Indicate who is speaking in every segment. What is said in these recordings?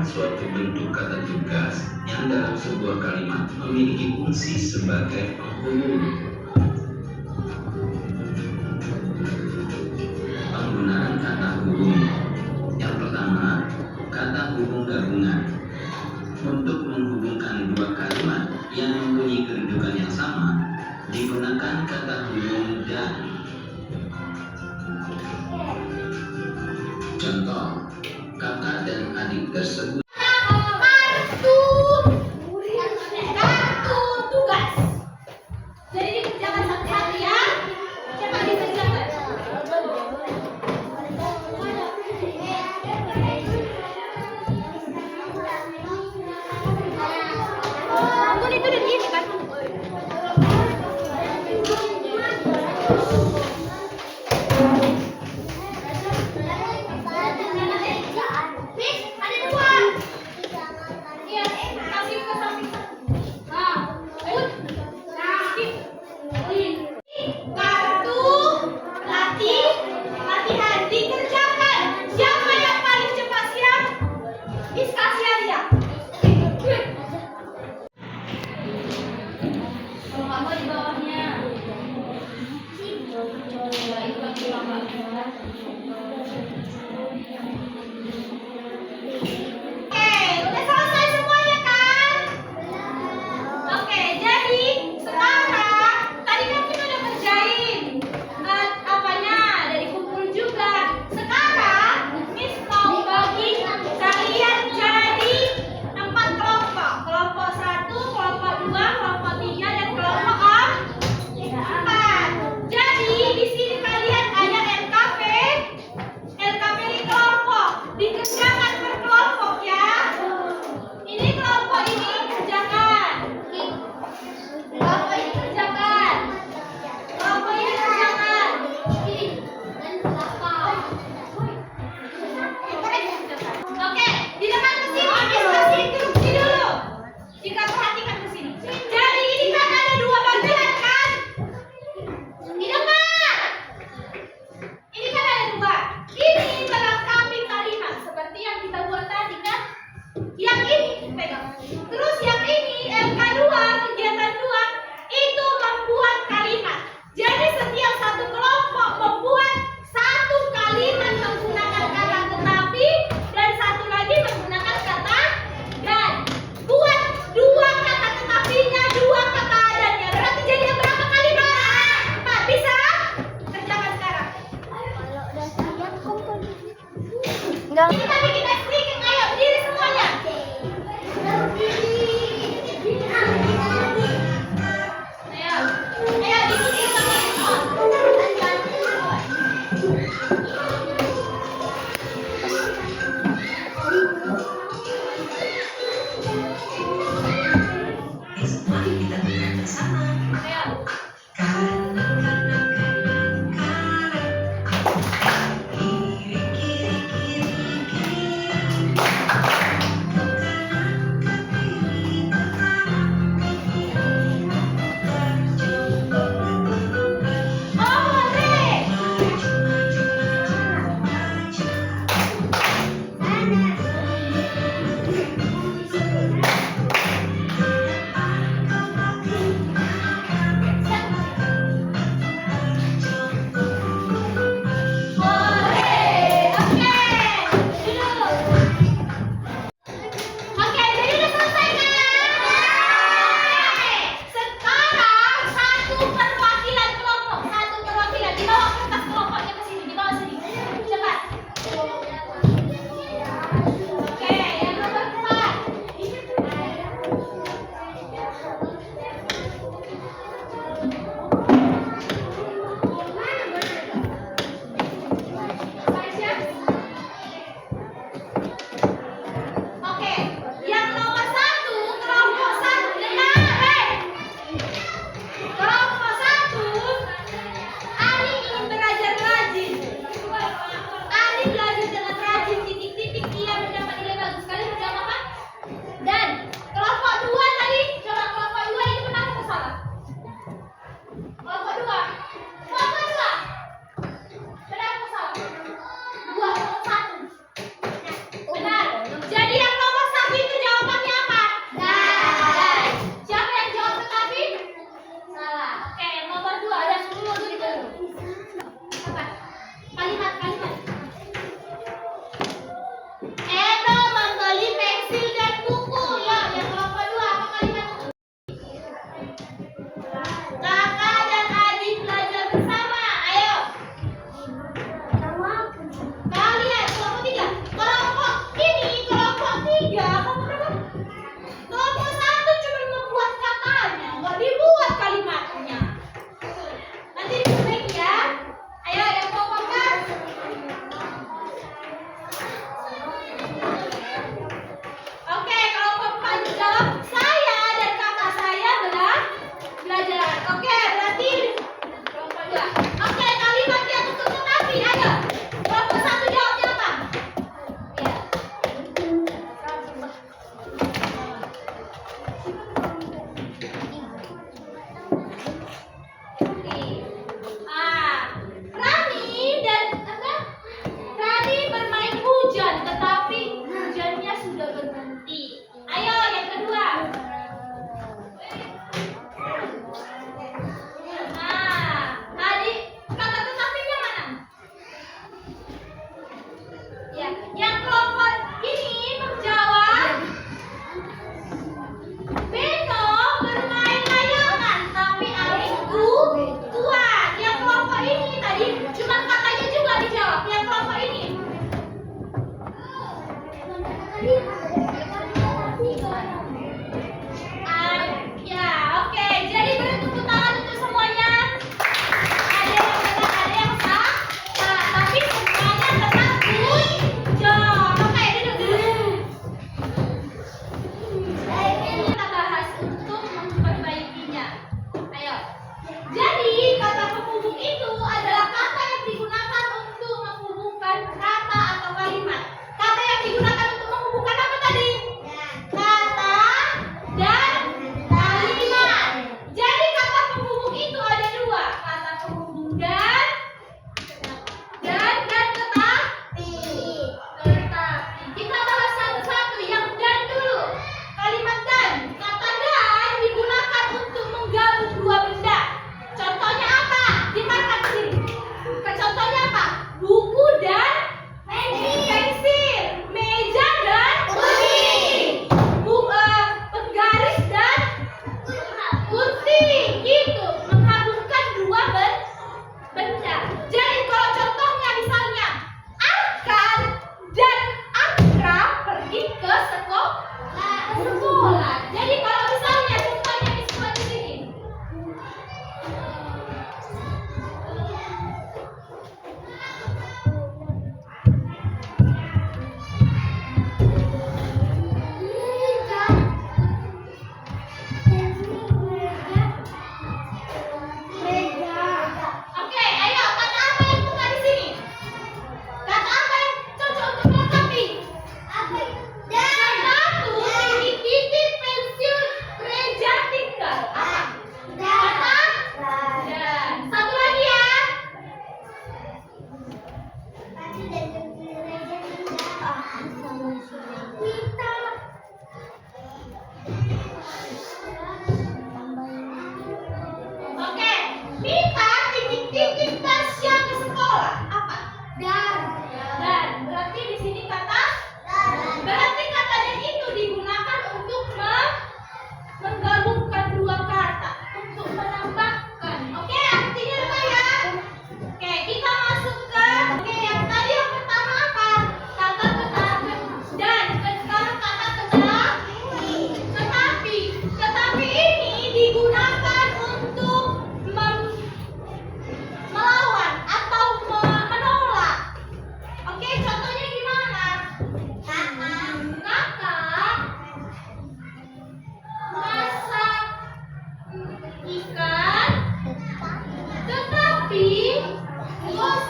Speaker 1: Suatu bentuk kata tugas yang dalam sebuah kalimat memiliki fungsi sebagai penghubung. Penggunaan kata hubung. Yang pertama, kata hubung gabungan. Untuk menghubungkan dua kalimat yang mempunyai kedudukan yang sama, digunakan kata hubung dan. Contoh, kakak dan adik tersebut.
Speaker 2: udah selesai semuanya kan? Oke, jadi sekarang tadi kan kita udah kerjain apanya dari kumpul juga. Sekarang Miss mau bagi kalian jadi 4 kelompok. Kelompok 1, kelompok 2, kelompok 3, dan kelompok 4. Jadi di sini kalian ada LKP. LKP ini kelompok. Dikerjakan per kelompok ya. Ini kelompok ini kerjakan. Kelompok ini kerjakan. Kelompok ini kerjakan. Oke, di depan ke sini, kasih instruksi dulu. Jika perhatikan ke sini. Jadi ini kan ada 2 bagian kan? Di depan. Ini kan ada 2. Ini melengkapi kalimat seperti yang kita buat tadi kan? Yang ini pegang. Terus yang ini LK2 kegiatan 2 itu membuat kalimat. Jadi setiap satu kelompok membuat 1 kalimat menggunakan kata tetapi dan 1 lagi menggunakan kata dan. Buat 2 kata tetapinya, 2 kata adanya. Berarti jadi berapa kalimat? 4. Bisa? Kerjakan sekarang. Ini tadi kita sedikit, ayo berdiri semuanya. Ayo berdiri semua.
Speaker 3: Mari kita berikan bersama.
Speaker 2: Ayo.
Speaker 3: Kanan, kanan, kanan, kanan. Kiri, kiri, kiri, kiri. Ke kanan, ke kiri, ke kanan, ke kiri. Maju,
Speaker 2: Oh, boleh.
Speaker 3: maju, maju, maju, maju.
Speaker 2: Siapa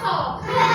Speaker 2: kosong.